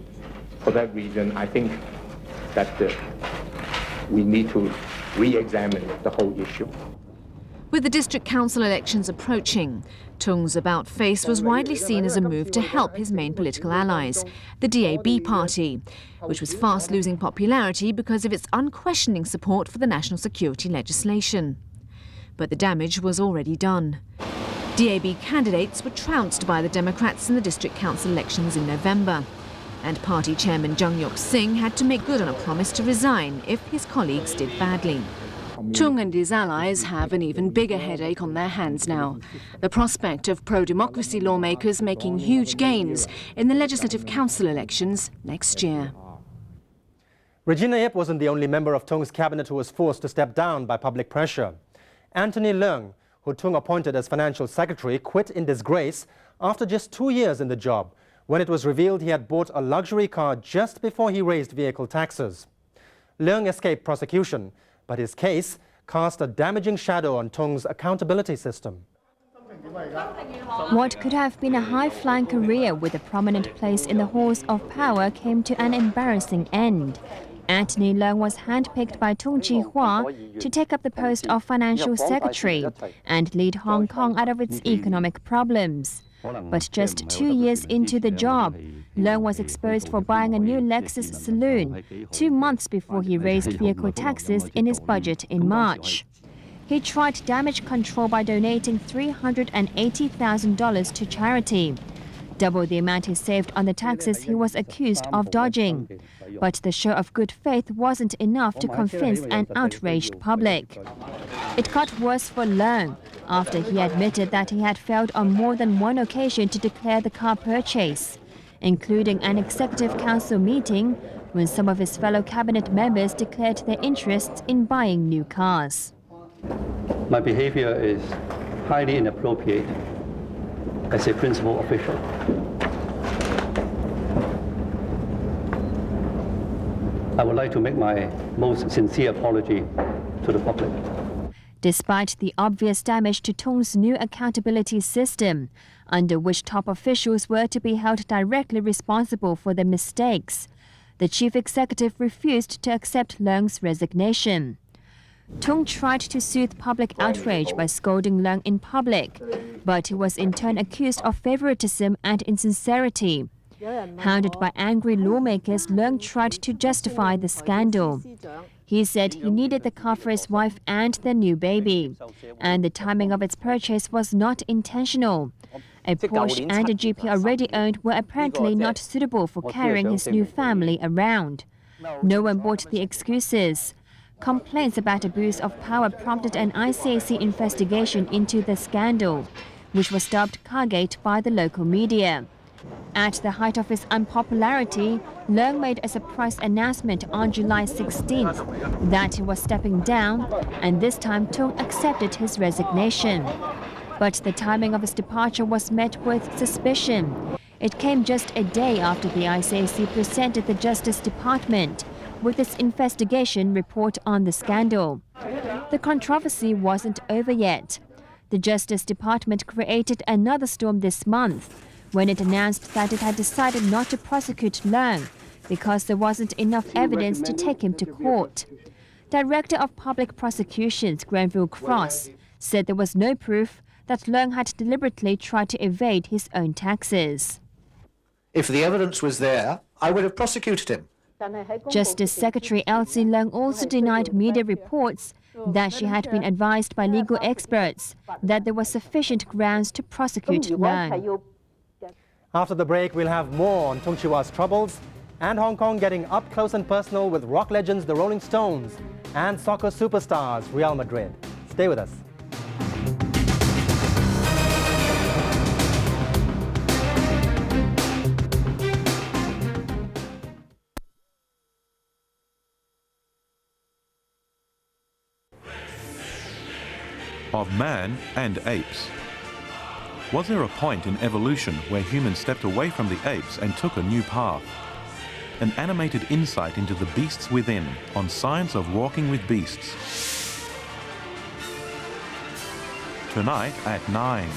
Speaker 4: for that reason, I think that we need to re-examine the whole issue.
Speaker 8: With the district council elections approaching, Tung's about-face was widely seen as a move to help his main political allies, the DAB party, which was fast losing popularity because of its unquestioning support for the national security legislation. But the damage was already done. DAB candidates were trounced by the Democrats in the district council elections in November, and party chairman Jung Yuk-sing had to make good on a promise to resign if his colleagues did badly. Tung and his allies have an even bigger headache on their hands now. The prospect of pro-democracy lawmakers making huge gains in the Legislative Council elections next year.
Speaker 16: Regina Ip wasn't the only member of Tung's cabinet who was forced to step down by public pressure. Anthony Leung, who Tung appointed as financial secretary, quit in disgrace after just 2 years in the job, when it was revealed he had bought a luxury car just before he raised vehicle taxes. Leung escaped prosecution, but his case cast a damaging shadow on Tung's accountability system.
Speaker 10: What could have been a high-flying career with a prominent place in the halls of power came to an embarrassing end. Anthony Leung was handpicked by Tung Chee-hwa to take up the post of financial secretary and lead Hong Kong out of its economic problems. But just 2 years into the job, Leung was exposed for buying a new Lexus saloon 2 months before he raised vehicle taxes in his budget in March. He tried damage control by donating $380,000 to charity, double the amount he saved on the taxes he was accused of dodging. But the show of good faith wasn't enough to convince an outraged public. It got worse for Leung after he admitted that he had failed on more than one occasion to declare the car purchase, including an executive council meeting when some of his fellow cabinet members declared their interests in buying new cars.
Speaker 11: My behavior is highly inappropriate as a principal official. I would like to make my most sincere apology to the public.
Speaker 10: Despite the obvious damage to Tung's new accountability system, under which top officials were to be held directly responsible for their mistakes, the chief executive refused to accept Leung's resignation. Tung tried to soothe public outrage by scolding Leung in public, but he was in turn accused of favoritism and insincerity. Hounded by angry lawmakers, Leung tried to justify the scandal. He said he needed the car for his wife and their new baby, and the timing of its purchase was not intentional. A Porsche and a Jeep he already owned were apparently not suitable for carrying his new family around. No one bought the excuses. Complaints about abuse of power prompted an ICAC investigation into the scandal, which was dubbed Cargate by the local media. At the height of his unpopularity, Leung made a surprise announcement on July 16th that he was stepping down, and this time Tung accepted his resignation. But the timing of his departure was met with suspicion. It came just a day after the ICAC presented the Justice Department with its investigation report on the scandal. The controversy wasn't over yet. The Justice Department created another storm this month when it announced that it had decided not to prosecute Leung because there wasn't enough evidence to take him to court. Director of Public Prosecutions Grenville Cross said there was no proof that Leung had deliberately tried to evade his own taxes.
Speaker 12: If the evidence was there, I would have prosecuted him.
Speaker 10: Justice Secretary Elsie Leung also denied media reports that she had been advised by legal experts that there were sufficient grounds to prosecute Leung.
Speaker 16: After the break, we'll have more on Tung Chee-hwa's troubles and Hong Kong getting up close and personal with rock legends the Rolling Stones and soccer superstars Real Madrid. Stay with us.
Speaker 6: Of man and apes. Was there a point in evolution where humans stepped away from the apes and took a new path? An animated insight into the beasts within on Science of Walking with Beasts. Tonight at 9.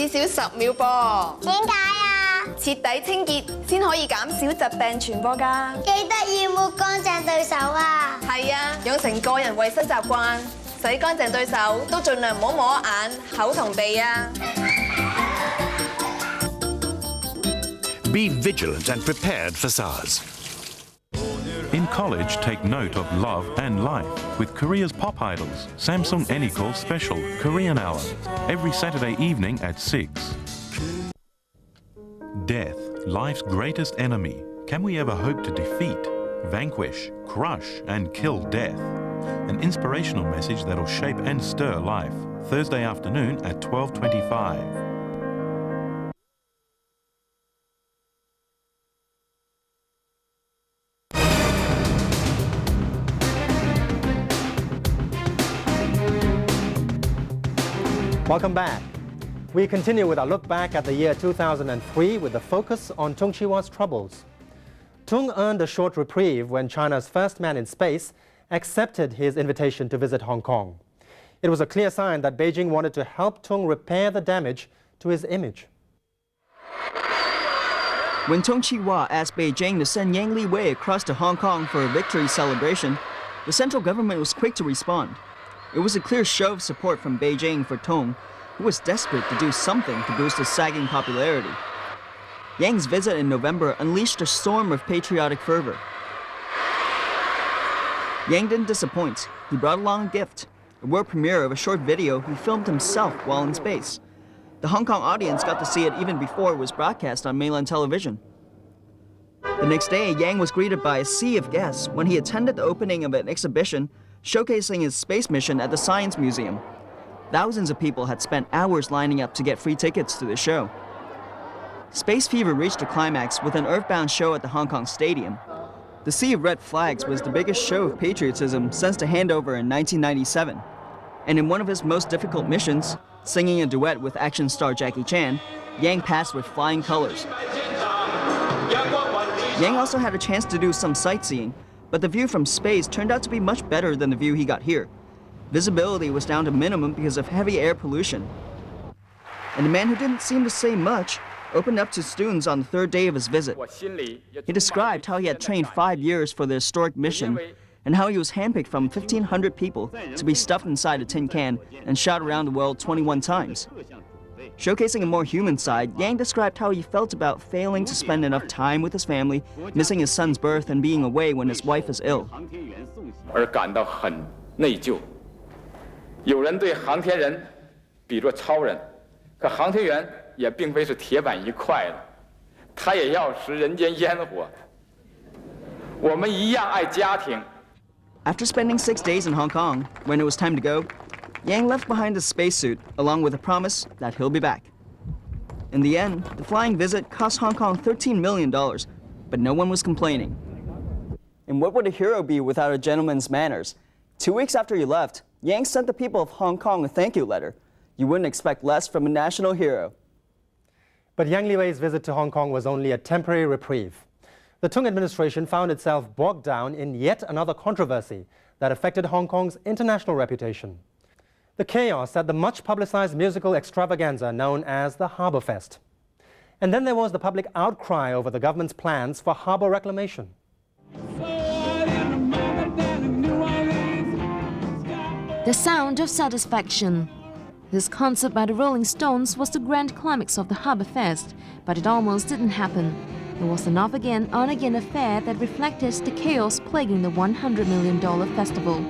Speaker 13: 至少10秒噃。點解啊？徹底清潔先可以減少疾病傳播㗎。記得要抹乾淨對手啊！係啊，養成個人衞生習慣，洗乾淨對手都盡量唔好摸眼、口同鼻啊。
Speaker 5: Be vigilant and prepared for SARS.
Speaker 6: In college, take note of love and life with Korea's pop idols. Samsung Anycall Special Korean Hour, every Saturday evening at 6. Death, life's greatest enemy. Can we ever hope to defeat, vanquish, crush, and kill death? An inspirational message that'll shape and stir life. Thursday afternoon at 12:25.
Speaker 16: Welcome back. We continue with our look back at the year 2003 with the focus on Tung Chee-hwa's troubles. Tung earned a short reprieve when China's first man in space accepted his invitation to visit Hong Kong. It was a clear sign that Beijing wanted to help Tung repair the damage to his image.
Speaker 14: When Tung Chee-hwa asked Beijing to send Yang Liwei across to Hong Kong for a victory celebration, the central government was quick to respond. It was a clear show of support from Beijing for Tung, who was desperate to do something to boost his sagging popularity. Yang's visit in November unleashed a storm of patriotic fervor. Yang didn't disappoint. He brought along a gift, a world premiere of a short video he filmed himself while in space. The Hong Kong audience got to see it even before it was broadcast on mainland television. The next day, Yang was greeted by a sea of guests when he attended the opening of an exhibition showcasing his space mission at the Science Museum. Thousands of people had spent hours lining up to get free tickets to the show. Space fever reached a climax with an Earthbound show at the Hong Kong Stadium. The Sea of Red Flags was the biggest show of patriotism since the handover in 1997. And in one of his most difficult missions, singing a duet with action star Jackie Chan, Yang passed with flying colors. Yang also had a chance to do some sightseeing, but the view from space turned out to be much better than the view he got here. Visibility was down to minimum because of heavy air pollution. And the man who didn't seem to say much opened up to students on the third day of his visit. He described how he had trained 5 years for the historic mission and how he was handpicked from 1,500 people to be stuffed inside a tin can and shot around the world 21 times. Showcasing a more human side, Yang described how he felt about failing to spend enough time with his family, missing his son's birth and being away when his wife is ill.
Speaker 4: 而感到很内疚。有人对航天人比作超人，可航天员也并非是铁板一块的，他也要食人间烟火。我们一样爱家庭。
Speaker 14: After spending 6 days in Hong Kong, when it was time to go, Yang left behind his spacesuit along with a promise that he'll be back. In the end, the flying visit cost Hong Kong $13 million, but no one was complaining. And what would a hero be without a gentleman's manners? 2 weeks after he left, Yang sent the people of Hong Kong a thank you letter. You wouldn't expect less from a national hero.
Speaker 16: But Yang Liwei's visit to Hong Kong was only a temporary reprieve. The Tung administration found itself bogged down in yet another controversy that affected Hong Kong's international reputation. The chaos at the much-publicized musical extravaganza known as the Harbour Fest. And then there was the public outcry over the government's plans for harbour reclamation.
Speaker 8: The sound of satisfaction. This concert by the Rolling Stones was the grand climax of the Harbour Fest, but it almost didn't happen. It was an off-again, on-again affair that reflected the chaos plaguing the $100 million festival.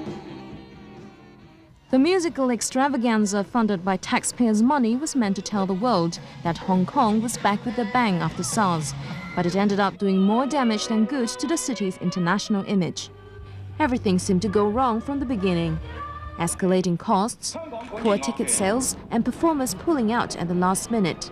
Speaker 8: The musical extravaganza funded by taxpayers' money was meant to tell the world that Hong Kong was back with a bang after SARS, but it ended up doing more damage than good to the city's international image. Everything seemed to go wrong from the beginning. Escalating costs, poor ticket sales, and performers pulling out at the last minute.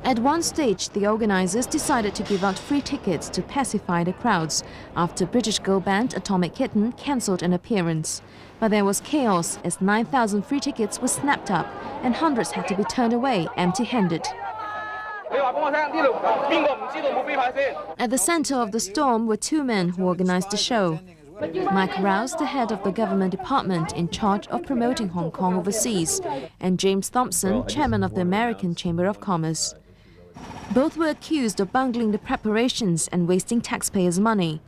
Speaker 8: At one stage, the organizers decided to give out free tickets to pacify the crowds after British girl band Atomic Kitten cancelled an appearance. But there was chaos as 9,000 free tickets were snapped up and hundreds had to be turned away empty-handed. At the center of the storm were two men who organized the show. Mike Rouse, the head of the government department in charge of promoting Hong Kong overseas, and James Thompson, chairman of the American Chamber of Commerce. Both were accused of bungling the preparations and wasting taxpayers' money.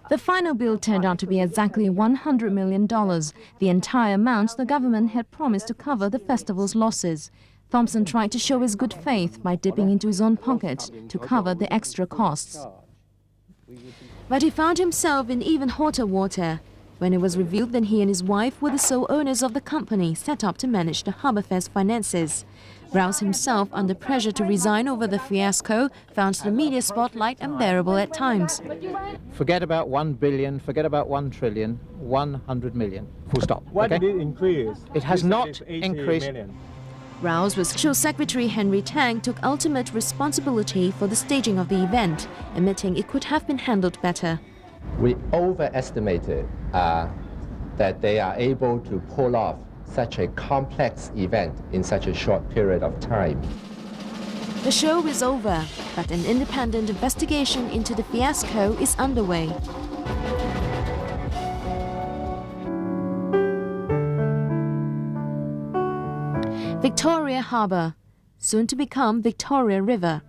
Speaker 8: The final bill turned out to be exactly $100 million, the entire amount the government had promised to cover the festival's losses. Thompson tried to show his good faith by dipping into his own pocket to cover the extra costs. But he found himself in even hotter water when it was revealed that he and his wife were the sole owners of the company set up to manage the Harbourfare's finances. Rouse himself, under pressure to resign over the fiasco, found the media spotlight unbearable at times.
Speaker 23: Forget about 1 billion, forget about 1 trillion, 100 million. Full stop.
Speaker 1: Why did it increase?
Speaker 23: It has not increased.
Speaker 8: Rouse was Show Secretary Henry Tang took ultimate responsibility for the staging of the event, admitting it could have been handled better.
Speaker 15: We overestimated that they are able to pull off such a complex event in such a short period of time.
Speaker 8: The show is over, but an independent investigation into the fiasco is underway. Victoria Harbour, soon to become Victoria River.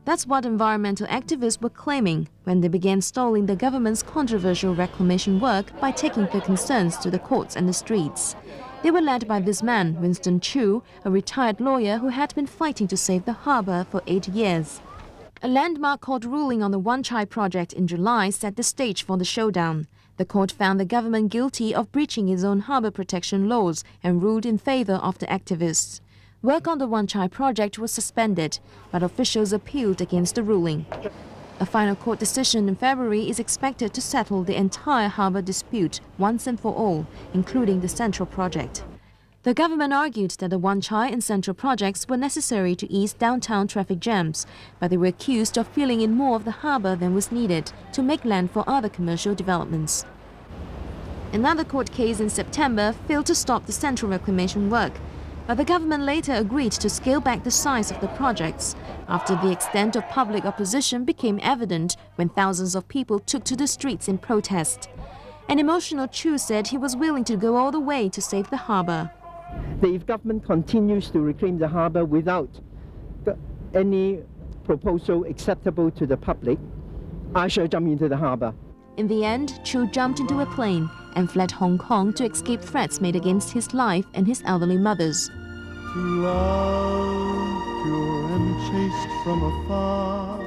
Speaker 8: That's what environmental activists were claiming when they began stalling the government's controversial reclamation work by taking their concerns to the courts and the streets. They were led by this man, Winston Chu, a retired lawyer who had been fighting to save the harbour for 8 years. A landmark court ruling on the Wan Chai project in July set the stage for the showdown. The court found the government guilty of breaching its own harbour protection laws and ruled in favour of the activists. Work on the Wan Chai project was suspended, but officials appealed against the ruling. A final court decision in February is expected to settle the entire harbour dispute once and for all, including the central project. The government argued that the Wan Chai and central projects were necessary to ease downtown traffic jams, but they were accused of filling in more of the harbour than was needed to make land for other commercial developments. Another court case in September failed to stop the central reclamation work, but the government later agreed to scale back the size of the projects after the extent of public opposition became evident when thousands of people took to the streets in protest. An emotional Chu said he was willing to go all the way to save the harbour.
Speaker 17: If government continues to reclaim the harbour without any proposal acceptable to the public, I shall jump into the harbour.
Speaker 8: In the end, Chu jumped into a plane and fled Hong Kong to escape threats made against his life and his elderly mothers.
Speaker 18: To love, pure and chaste from afar.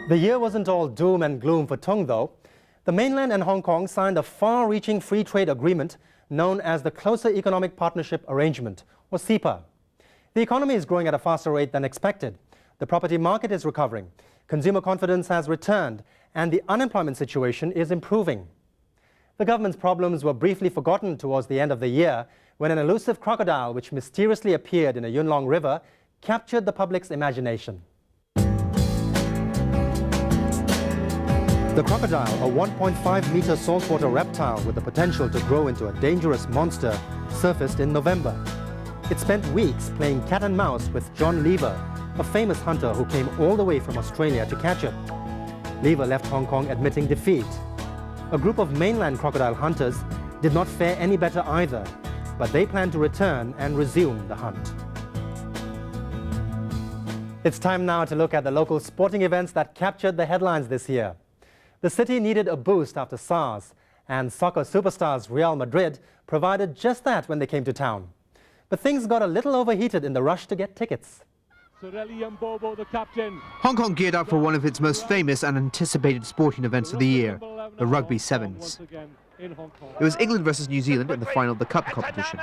Speaker 16: The year wasn't all doom and gloom for Tung, though. The mainland and Hong Kong signed a far-reaching free trade agreement known as the Closer Economic Partnership Arrangement, or CEPA. The economy is growing at a faster rate than expected. The property market is recovering. Consumer confidence has returned, and the unemployment situation is improving. The government's problems were briefly forgotten towards the end of the year when an elusive crocodile which mysteriously appeared in a Yuen Long River captured the public's imagination. The crocodile, a 1.5-meter saltwater reptile with the potential to grow into a dangerous monster, surfaced in November. It spent weeks playing cat and mouse with John Lever, a famous hunter who came all the way from Australia to catch it. Lever left Hong Kong admitting defeat. A group of mainland crocodile hunters did not fare any better either, but they plan to return and resume the hunt. It's time now to look at the local sporting events that captured the headlines this year. The city needed a boost after SARS, and soccer superstars Real Madrid provided just that when they came to town. But things got a little overheated in the rush to get tickets.
Speaker 1: The captain.
Speaker 19: Hong Kong geared up for one of its most famous and anticipated sporting events of the year, the Rugby Sevens. It was England versus New Zealand in the final of the Cup competition.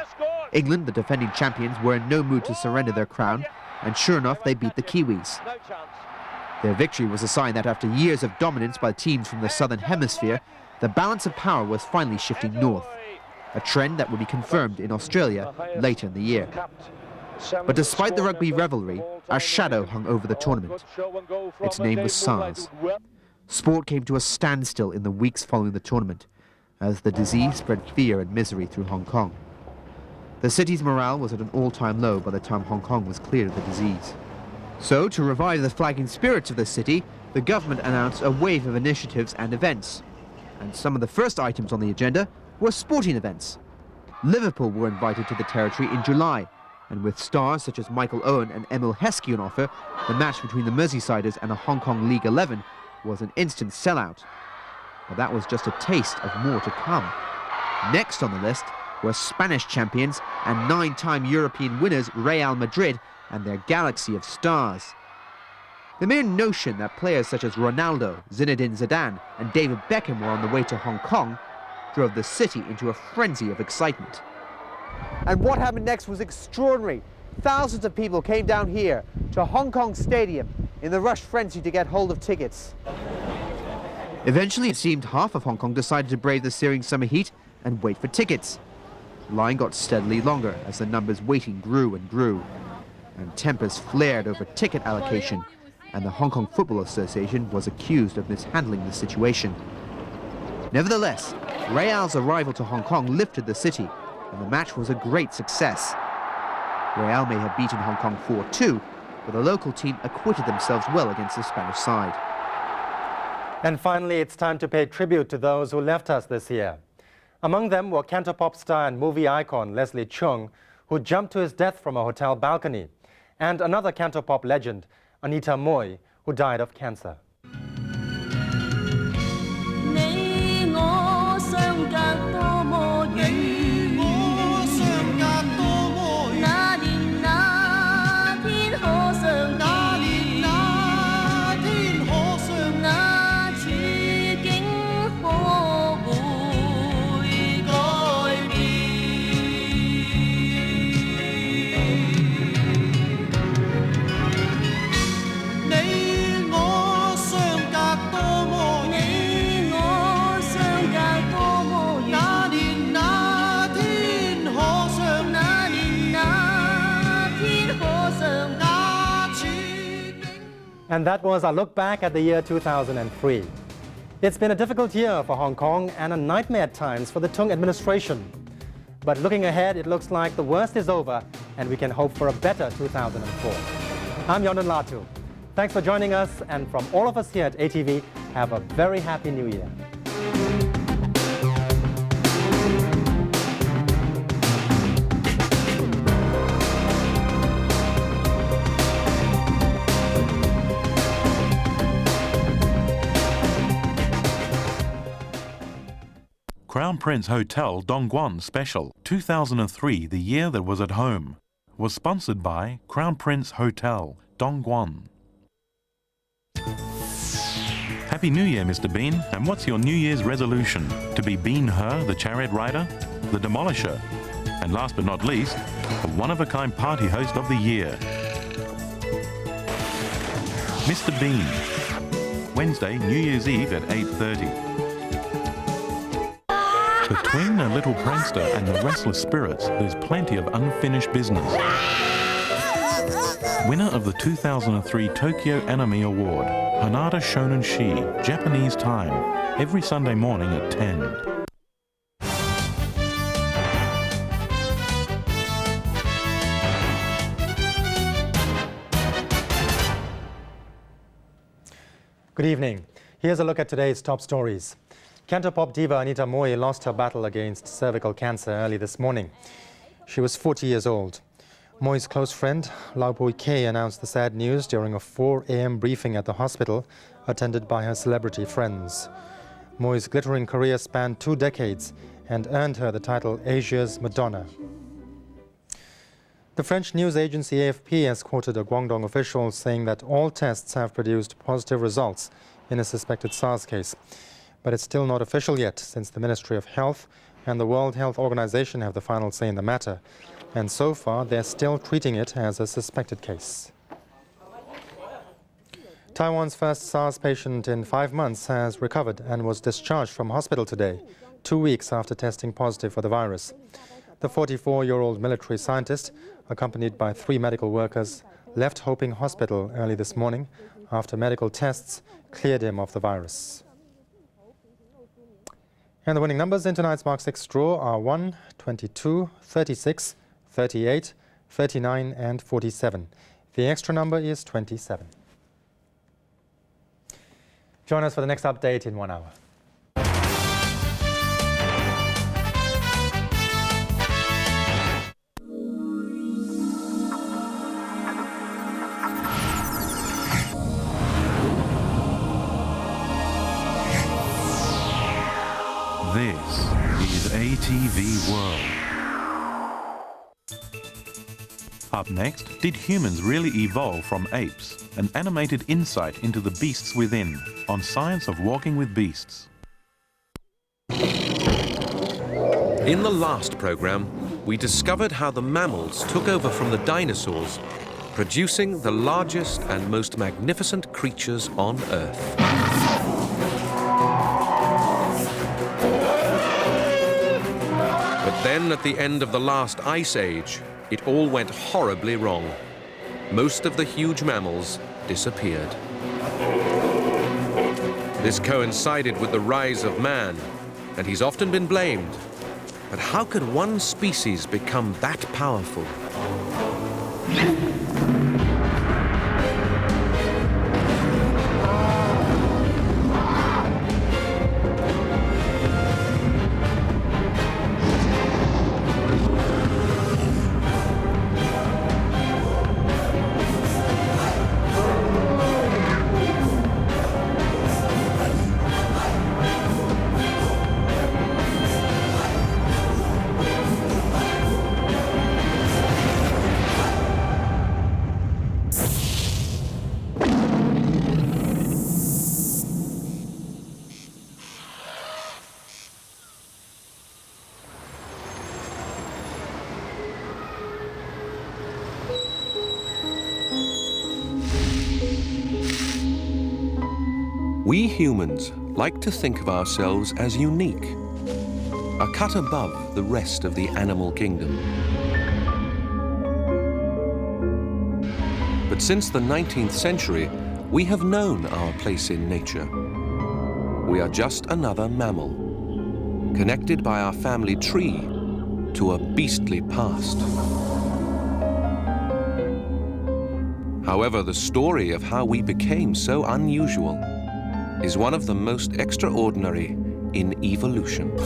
Speaker 19: England, the defending champions, were in no mood to surrender their crown, and sure enough, they beat the Kiwis. Their victory was a sign that after years of dominance by teams from the Southern Hemisphere, the balance of power was finally shifting north, a trend that would be confirmed in Australia later in the year. But despite the rugby revelry, a shadow hung over the tournament. Its name was SARS. Sport came to a standstill in the weeks following the tournament, as the disease spread fear and misery through Hong Kong. The city's morale was at an all-time low by the time Hong Kong was cleared of the disease. So, to revive the flagging spirits of the city, the government announced a wave of initiatives and events. And some of the first items on the agenda were sporting events. Liverpool were invited to the territory in July, and with stars such as Michael Owen and Emil Heskey on offer, the match between the Merseysiders and a Hong Kong League 11 was an instant sellout. But that was just a taste of more to come. Next on the list, were Spanish champions and 9-time European winners Real Madrid and their galaxy of stars. The mere notion that players such as Ronaldo, Zinedine Zidane and David Beckham were on the way to Hong Kong drove the city into a frenzy of excitement. And what happened next was extraordinary. Thousands of people came down here to Hong Kong Stadium in the rush frenzy to get hold of tickets. Eventually, it seemed half of Hong Kong decided to brave the searing summer heat and wait for tickets. The line got steadily longer as the numbers waiting grew and grew. And tempers flared over ticket allocation, and the Hong Kong Football Association was accused of mishandling the situation. Nevertheless, Real's arrival to Hong Kong lifted the city, and the match was a great success. Real may have beaten Hong Kong 4-2, but the local team acquitted themselves well against the Spanish side.
Speaker 16: And finally, it's time to pay tribute to those who left us this year. Among them were cantopop star and movie icon Leslie Cheung, who jumped to his death from a hotel balcony, and another cantopop legend, Anita Mui, who died of cancer. And that was our look back at the year 2003. It's been a difficult year for Hong Kong and a nightmare at times for the Tung administration. But looking ahead, it looks like the worst is over and we can hope for a better 2004. I'm Yonan Latu. Thanks for joining us, and from all of us here at ATV, have a very happy New Year.
Speaker 6: Crown Prince Hotel Dongguan Special 2003, the year that was at home, was sponsored by Crown Prince Hotel Dongguan. Happy New Year, Mr. Bean. And what's your New Year's resolution? To be Ben-Hur, the chariot rider, the demolisher, and last but not least, a one-of-a-kind party host of the year. Mr. Bean, Wednesday, New Year's Eve at 8:30. Between a little prankster and the restless spirits, there's plenty of unfinished business. Winner of the 2003 Tokyo Anime Award, Hanada Shonen Shi, Japanese time, every Sunday morning at 10.
Speaker 16: Good evening. Here's a look at today's top stories. Cantopop diva Anita Mui lost her battle against cervical cancer early this morning. She was 40 years old. Mui's close friend, Lau Pui-kei, announced the sad news during a 4 a.m. briefing at the hospital, attended by her celebrity friends. Mui's glittering career spanned 2 decades and earned her the title Asia's Madonna. The French news agency AFP has quoted a Guangdong official saying that all tests have produced positive results in a suspected SARS case. But it's still not official yet, since the Ministry of Health and the World Health Organization have the final say in the matter. And so far, they're still treating it as a suspected case. Taiwan's first SARS patient in 5 months has recovered and was discharged from hospital today, 2 weeks after testing positive for the virus. The 44-year-old military scientist, accompanied by 3 medical workers, left Hoping Hospital early this morning after medical tests cleared him of the virus. And the winning numbers in tonight's Mark 6 draw are 1, 22, 36, 38, 39 and 47. The extra number is 27. Join us for the next update in 1 hour.
Speaker 6: This is ATV World. Up next, did humans really evolve from apes? An animated insight into the beasts within on Science of Walking with Beasts.
Speaker 7: In the last program, we discovered how the mammals took over from the dinosaurs, producing the largest and most magnificent creatures on Earth. But then, at the end of the last ice age, it all went horribly wrong. Most of the huge mammals disappeared. This coincided with the rise of man, and he's often been blamed. But how could one species become that powerful? We humans like to think of ourselves as unique, a cut above the rest of the animal kingdom. But since the 19th century, we have known our place in nature. We are just another mammal, connected by our family tree to a beastly past. However, the story of how we became so unusual is one of the most extraordinary in evolution.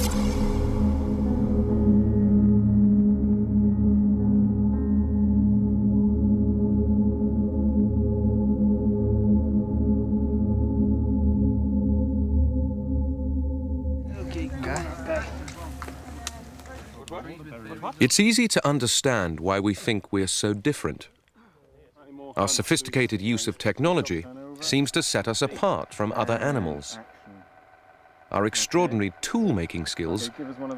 Speaker 7: It's easy to understand why we think we're so different. Our sophisticated use of technology seems to set us apart from other animals. Our extraordinary tool-making skills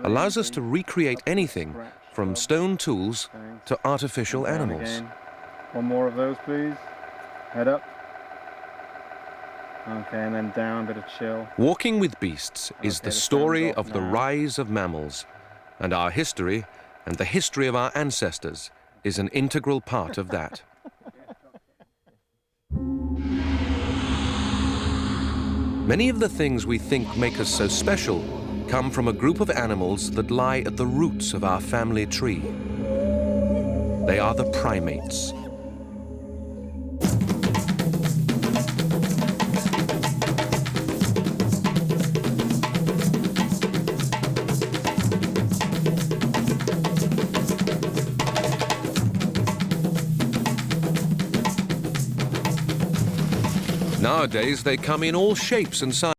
Speaker 7: allows us to recreate anything from stone tools to artificial animals.
Speaker 20: One more of those, please. Head up. Okay, and then down, bit of chill.
Speaker 7: Walking with Beasts is the story of the rise of mammals, and our history and the history of our ancestors is an integral part of that. Many of the things we think make us so special come from a group of animals that lie at the roots of our family tree. They are the primates. Nowadays, they come in all shapes and sizes.